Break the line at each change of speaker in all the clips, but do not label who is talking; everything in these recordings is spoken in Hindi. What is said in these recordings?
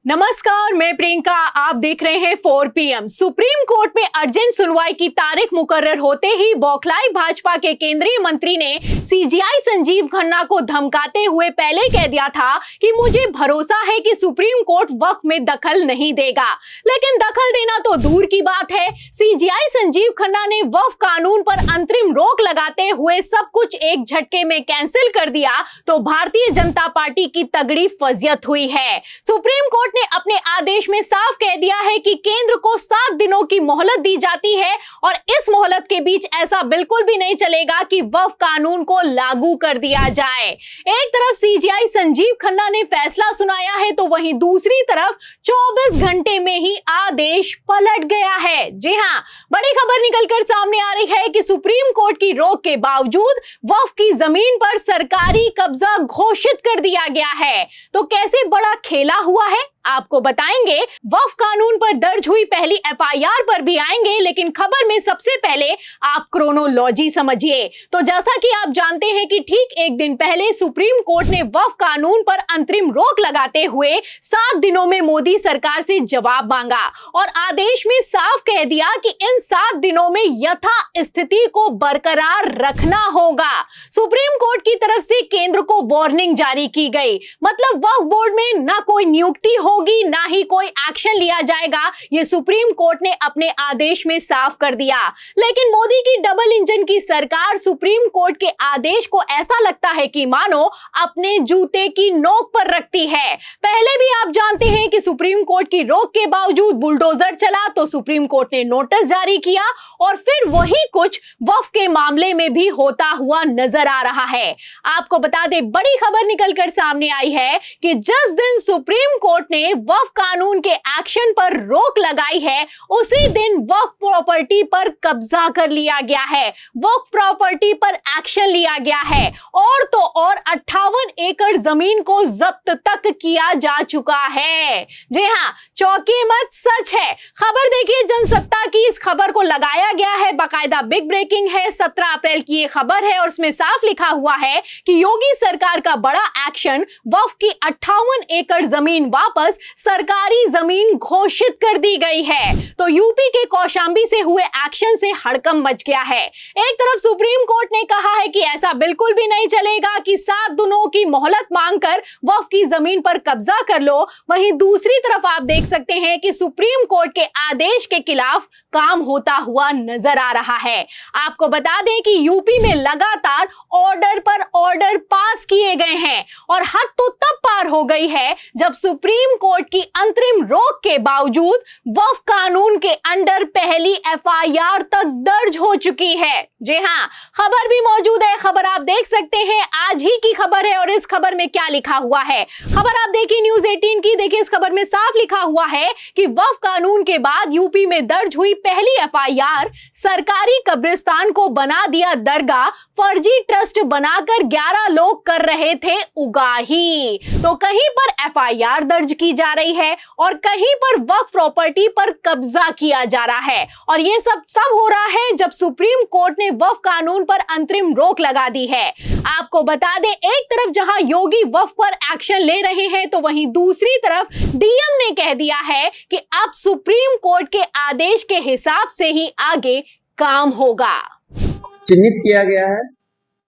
नमस्कार, मैं प्रियंका। आप देख रहे हैं 4 PM। सुप्रीम कोर्ट में अर्जेंट सुनवाई की तारीख मुकर्रर होते ही बौखलाई भाजपा के केंद्रीय मंत्री ने सीजेआई संजीव खन्ना को धमकाते हुए पहले कह दिया था कि मुझे भरोसा है कि सुप्रीम कोर्ट वक्फ में दखल नहीं देगा। लेकिन दखल देना तो दूर की बात है, सीजेआई संजीव खन्ना ने वक्फ कानून पर अंतरिम रोक लगाते हुए सब कुछ एक झटके में कैंसिल कर दिया तो भारतीय जनता पार्टी की तगड़ी फजियत हुई है। सुप्रीम कोर्ट ने अपने आदेश में साफ कह दिया है कि केंद्र को 7 दिनों की मोहलत दी जाती है और इस मोहलत के बीच ऐसा बिल्कुल भी नहीं चलेगा कि वक्फ कानून को लागू कर दिया जाए। एक तरफ सीजेआई संजीव खन्ना ने फैसला सुनाया है तो वहीं दूसरी तरफ 24 घंटे में ही आदेश पलट गया है। जी हां, बड़ी खबर निकलकर सामने आ रही है कि सुप्रीम कोर्ट की रोक के बावजूद वक्फ की जमीन पर सरकारी कब्जा घोषित कर दिया गया है। तो कैसे बड़ा खेला हुआ है आपको बताएंगे। वक्फ कानून पर दर्ज हुई पहली एफआईआर पर भी आएंगे, लेकिन खबर में सबसे पहले आप क्रोनोलॉजी समझिए। तो जैसा कि आप जानते हैं कि ठीक एक दिन पहले सुप्रीम कोर्ट ने वक्फ कानून पर अंतरिम रोक लगाते हुए 7 दिनों में मोदी सरकार से जवाब मांगा और आदेश में साफ कह दिया कि इन 7 दिनों में यथा स्थिति को बरकरार रखना होगा। सुप्रीम कोर्ट की तरफ से केंद्र को वार्निंग जारी की गई, मतलब वक्फ बोर्ड में ना कोई नियुक्ति होगी ना ही कोई एक्शन लिया जाएगा, ये सुप्रीम कोर्ट ने अपने आदेश में साफ कर दिया। लेकिन मोदी की डबल इंजन की सरकार सुप्रीम कोर्ट के आदेश को ऐसा लगता है कि मानो अपने जूते की नोक पर रखती है। पहले भी आप जानते हैं कि सुप्रीम कोर्ट की रोक के बावजूद बुलडोजर चला तो सुप्रीम कोर्ट ने नोटिस जारी किया और फिर वही कुछ वक्फ के मामले में भी होता हुआ नजर आ रहा है। आपको बता दें, बड़ी खबर निकलकर सामने आई है कि जिस दिन सुप्रीम कोर्ट ने वक्फ कानून के एक्शन पर रोक लगाई है उसी दिन वक्फ प्रॉपर्टी पर कब्जा कर लिया गया है, वक्फ प्रॉपर्टी पर एक्शन लिया गया है और तो और 58 एकड़ जमीन को जब्त तक किया जा चुका है। जी हां, चौंकिए मत, सच है। खबर देखिए जनसत्ता की, इस खबर को लगाया गया है, बाकायदा बिग ब्रेकिंग है। 17 अप्रैल की ये खबर है और उसमें साफ लिखा हुआ है कि योगी सरकार का बड़ा एक्शन, वक्फ की 58 एकड़ जमीन वापस सरकारी जमीन घोषित कर दी गई है। तो यूपी के कौशांबी से हुए एक्शन से हड़कंप मच गया है। एक तरफ सुप्रीम कोर्ट ने कहा है कि ऐसा बिल्कुल भी नहीं चलेगा कि 7 दिनों की मोहलत मांगकर वक्फ की जमीन पर कब्जा कर लो, वहीं दूसरी तरफ आप देख सकते हैं कि सुप्रीम कोर्ट के आदेश के खिलाफ काम होता हुआ नजर आ रहा है। आपको बता दें कि यूपी में लगातार ऑर्डर पर ऑर्डर पास किए गए हैं और हद तो तब पार हो गई है जब सुप्रीम कोर्ट की अंतरिम रोक के बावजूद वक्फ कानून के अंडर पहली एफआईआर तक दर्ज हो चुकी है। जी हां, खबर भी मौजूद है, खबर आप देख सकते हैं, आज ही की खबर है और इस खबर में क्या लिखा हुआ है। खबर आप देखिए न्यूज़ 18 की, देखिए इस खबर में साफ लिखा हुआ है कि वक्फ कानून के बाद यूपी में दर्ज हुई पहली एफआईआर, सरकारी कब्रिस्तान को बना दिया दरगाह, फर्जी ट्रस्ट बनाकर 11 लोग कर रहे थे उगाही। तो कहीं पर एफआईआर दर्ज की जा रही है और कहीं पर वक्फ प्रॉपर्टी पर कब्जा किया जा रहा है और ये सब तब हो रहा है जब सुप्रीम कोर्ट ने वक्फ कानून पर अंतरिम रोक लगा दी है। आपको बता दें, एक तरफ जहां योगी वक्फ पर एक्शन ले रहे हैं तो वहीं दूसरी तरफ डीएम ने कह दिया है कि अब सुप्रीम कोर्ट के आदेश के हिसाब से ही आगे काम होगा।
चिन्हित किया गया है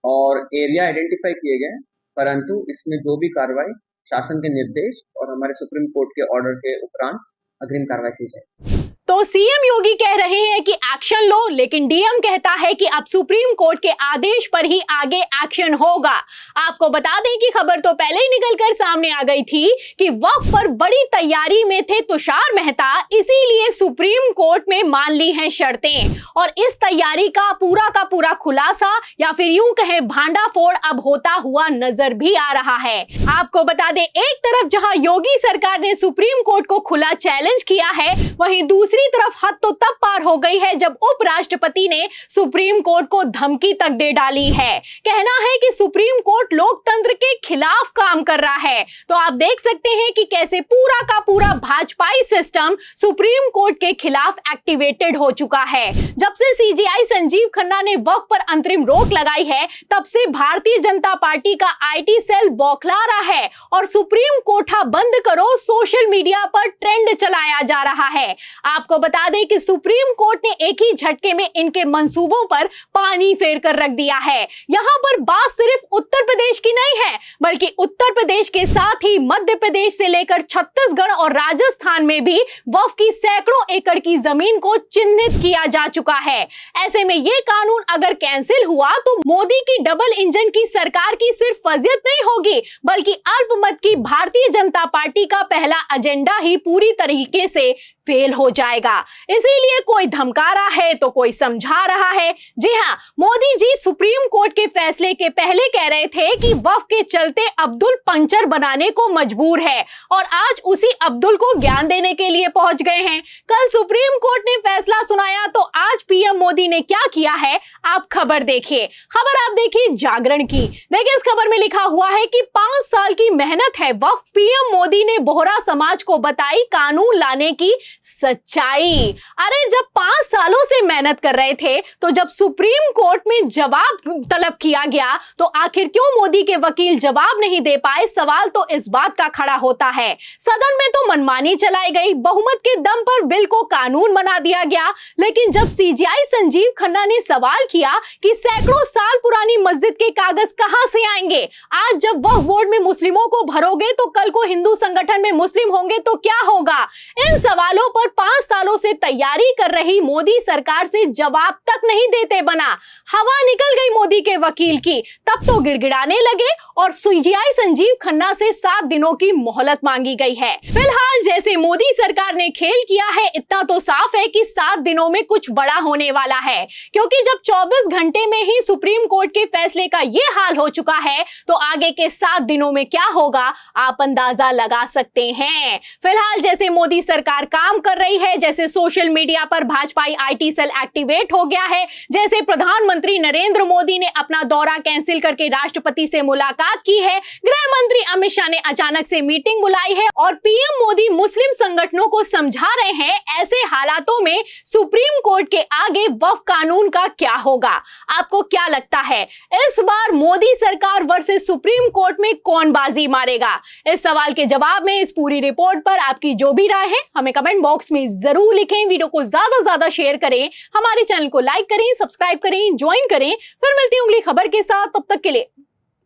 और एरिया आइडेंटिफाई किए गए हैं, परंतु इसमें जो भी कार्रवाई शासन के निर्देश और हमारे सुप्रीम कोर्ट के ऑर्डर के उपरांत अग्रिम कार्रवाई की जाए।
तो सीएम योगी कह रहे हैं कि एक्शन लो, लेकिन डीएम कहता है कि अब सुप्रीम कोर्ट के आदेश पर ही आगे एक्शन होगा। आपको बता दें कि खबर तो पहले ही निकलकर सामने आ गई थी कि वक्फ पर बड़ी तैयारी में थे तुषार मेहता, इसीलिए सुप्रीम कोर्ट में मान ली हैं शर्तें और इस तैयारी का पूरा खुलासा या फिर यूं कहें भांडाफोड़ अब होता हुआ नजर भी आ रहा है। आपको बता दें, एक तरफ जहां योगी सरकार ने सुप्रीम कोर्ट को खुला चैलेंज किया है, वहीं दूसरी दूसरी तरफ हद तो तब पार हो गई है जब उपराष्ट्रपति ने सुप्रीम कोर्ट को धमकी तक दे डाली है। कहना है कि सुप्रीम कोर्ट लोकतंत्र के खिलाफ काम कर रहा है। तो आप देख सकते हैं कि कैसे पूरा का पूरा भाजपाई सिस्टम सुप्रीम कोर्ट के खिलाफ एक्टिवेटेड हो चुका है। जब से सीजीआई संजीव खन्ना ने वक्फ पर अंतरिम रोक लगाई है, तब से भारतीय जनता पार्टी का आईटी सेल बौखला रहा है और सुप्रीम कोठा बंद करो सोशल मीडिया पर ट्रेंड चलाया जा रहा है। आपको बता दें कि सुप्रीम कोर्ट ने एक ही झटके में इनके मंसूबों पर पानी फेर कर रख दिया है। यहां पर बात सिर्फ उत्तर प्रदेश की नहीं है, बल्कि उत्तर प्रदेश के साथ ही मध्य प्रदेश से लेकर छत्तीसगढ़ और राजस्थान में भी वक्फ की सैकड़ों एकड़ की जमीन को चिन्हित किया जा चुका है। ऐसे में यह कानून अगर कैंसिल हुआ तो मोदी की डबल इंजन की सरकार की सिर्फ फजीयत नहीं होगी, बल्कि अल्पमत की भारतीय जनता पार्टी का पहला एजेंडा ही पूरी तरीके से फेल हो जाएगा। इसीलिए कोई धमका रहा है तो कोई समझा रहा है। जी हां, मोदी जी सुप्रीम कोर्ट के फैसले के पहले कह रहे थे कि वक्फ के चलते अब्दुल पंचर बनाने को मजबूर है और आज उसी अब्दुल को ज्ञान देने के लिए पहुंच गए हैं। कल सुप्रीम कोर्ट ने फैसला सुनाया तो आज पीएम मोदी ने क्या किया है, आप खबर देखिए। खबर आप देखिए जागरण की। देखिए, इस खबर में लिखा हुआ है कि 5 साल की मेहनत है वक्फ, पीएम मोदी ने बोहरा समाज को बताई कानून लाने की सच्चाई। अरे जब 5 सालों से मेहनत कर रहे थे तो जब सुप्रीम कोर्ट में जवाब तलब किया गया तो आखिर क्यों मोदी के वकील जवाब नहीं दे पाए? सवाल तो इस बात का खड़ा होता है। सदन में तो मनमानी चलाई गई, बहुमत के दम पर बिल को कानून बना दिया गया, लेकिन जब सीजीआई संजीव खन्ना ने सवाल किया कि सैकड़ों साल पुरानी मस्जिद के कागज कहां से आएंगे, आज जब वक्फ बोर्ड में मुस्लिमों को भरोगे तो कल को हिंदू संगठन में मुस्लिम होंगे तो क्या होगा? इन सवालों पर 5 सालों से तैयारी कर रही मोदी सरकार से जवाब तक नहीं देते बना। हवा निकल गई मोदी के वकील की, तब तो गिड़गिड़ाने लगे और सीजीआई संजीव खन्ना से 7 दिनों की मोहलत मांगी गई है। फिलहाल जैसे मोदी सरकार ने खेल किया है, इतना तो साफ है कि 7 दिनों में कुछ बड़ा होने वाला है, क्योंकि जब 24 घंटे में ही सुप्रीम कोर्ट के फैसले का ये हाल हो चुका है तो आगे के 7 दिनों में क्या होगा आप अंदाजा लगा सकते हैं। फिलहाल जैसे मोदी सरकार काम कर रही है, जैसे सोशल मीडिया पर भाजपाई आईटी सेल एक्टिवेट हो गया है, जैसे प्रधानमंत्री नरेंद्र मोदी ने अपना दौरा कैंसिल करके राष्ट्रपति से मुलाकात की है, गृह मंत्री अमित शाह ने अचानक से मीटिंग बुलाई है और पीएम मोदी मुस्लिम संगठनों को समझा रहे हैं, ऐसे हालातों में सुप्रीम कोर्ट के आगे वक्फ कानून का क्या होगा? आपको क्या लगता है, इस बार मोदी सरकार वर्सेस सुप्रीम कोर्ट में कौन बाजी मारेगा? इस सवाल के जवाब में इस पूरी रिपोर्ट पर आपकी जो भी राय है हमें कमेंट बॉक्स में जरूर लिखें। वीडियो को ज्यादा से ज्यादा शेयर करें, हमारे चैनल को लाइक करें, सब्सक्राइब करें, ज्वाइन करें। फिर मिलती हूं अगली खबर के साथ, तब तक के लिए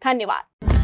धन्यवाद।